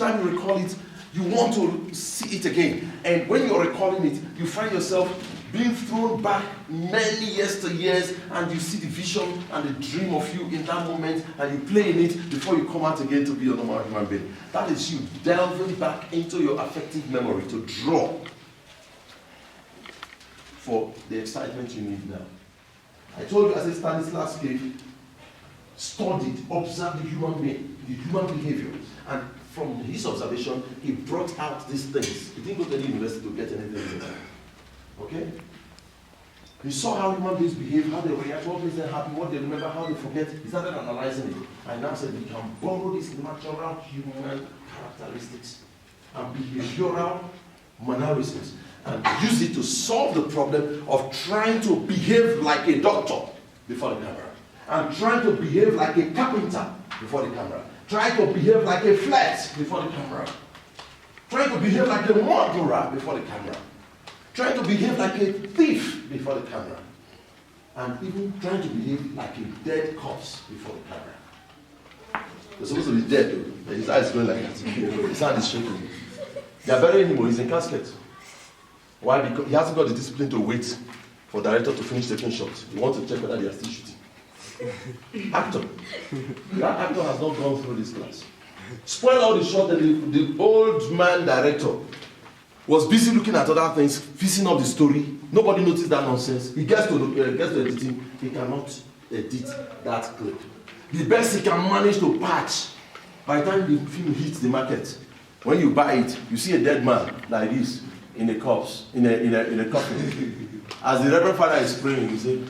time you recall it, you want to see it again. And when you're recalling it, you find yourself being thrown back many years, and you see the vision and the dream of you in that moment, and you play in it before you come out again to be a normal human being. That is you delving back into your affective memory to draw for the excitement you need now. I told you, as a Stanislavski studied, observed the human being, the human behavior, and from his observation, he brought out these things. He didn't go to any university to get anything like that. Okay? He saw how human beings behave, how they react, what makes them happy, what they remember, how they forget. He started analyzing it. And now said we can borrow these natural human characteristics and behavioral mannerisms and use it to solve the problem of trying to behave like a doctor before the camera, and trying to behave like a carpenter before the camera, trying to behave like a flat before the camera, trying to behave like a murderer before the camera, trying to behave like a thief before the camera, and even trying to behave like a dead corpse before the camera. He's supposed to be dead though, his eyes going like that, his hand is shaking. They are burying him, he's in casket. Why? Because he hasn't got the discipline to wait for the director to finish taking shots. He wants to check whether they are still shooting. Actor. That actor has not gone through this class. Spoil all the shots, and the old man director was busy looking at other things, fixing up the story. Nobody noticed that nonsense. He gets to editing, he cannot edit that clip. The best he can manage to patch, by the time the film hits the market, when you buy it, you see a dead man like this in a corpse, in a coffin. As the Reverend Father is praying, you see,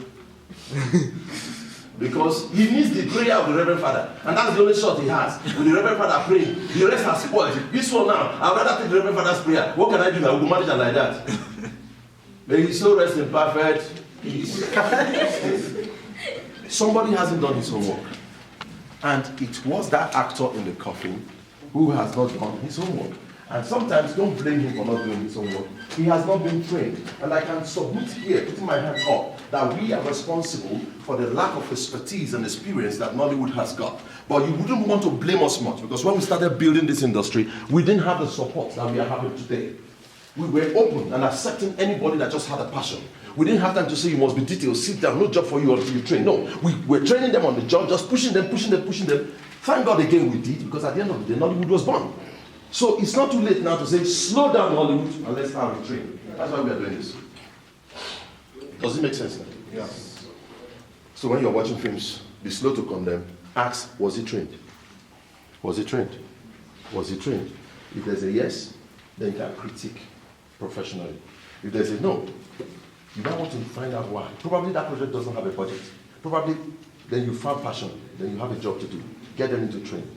because he needs the prayer of the Reverend Father, and that's the only shot he has. With the Reverend Father praying, the rest has spoiled. This one now, I'd rather take the Reverend Father's prayer. What can I do now? We'll manage it like that. May he so rest in perfect peace. Somebody hasn't done his homework, and it was that actor in the coffin who has not done his homework. And sometimes don't blame him for not doing his homework. He has not been trained. And I can submit here, putting my hand up, that we are responsible for the lack of expertise and experience that Nollywood has got. But you wouldn't want to blame us much, because when we started building this industry, we didn't have the support that we are having today. We were open and accepting anybody that just had a passion. We didn't have time to say you must be detailed, sit down, no job for you until you train. No, we were training them on the job, just pushing them. Thank God again we did, because at the end of the day, Nollywood was born. So it's not too late now to say, slow down Hollywood and let's have a train. That's why we are doing this. Does it make sense now? Yeah. So when you're watching films, be slow to condemn. Ask, was he trained? Was he trained? Was he trained? If there's a yes, then you can critique professionally. If there's a no, you might want to find out why. Probably that project doesn't have a budget. Probably then you found passion, then you have a job to do. Get them into training.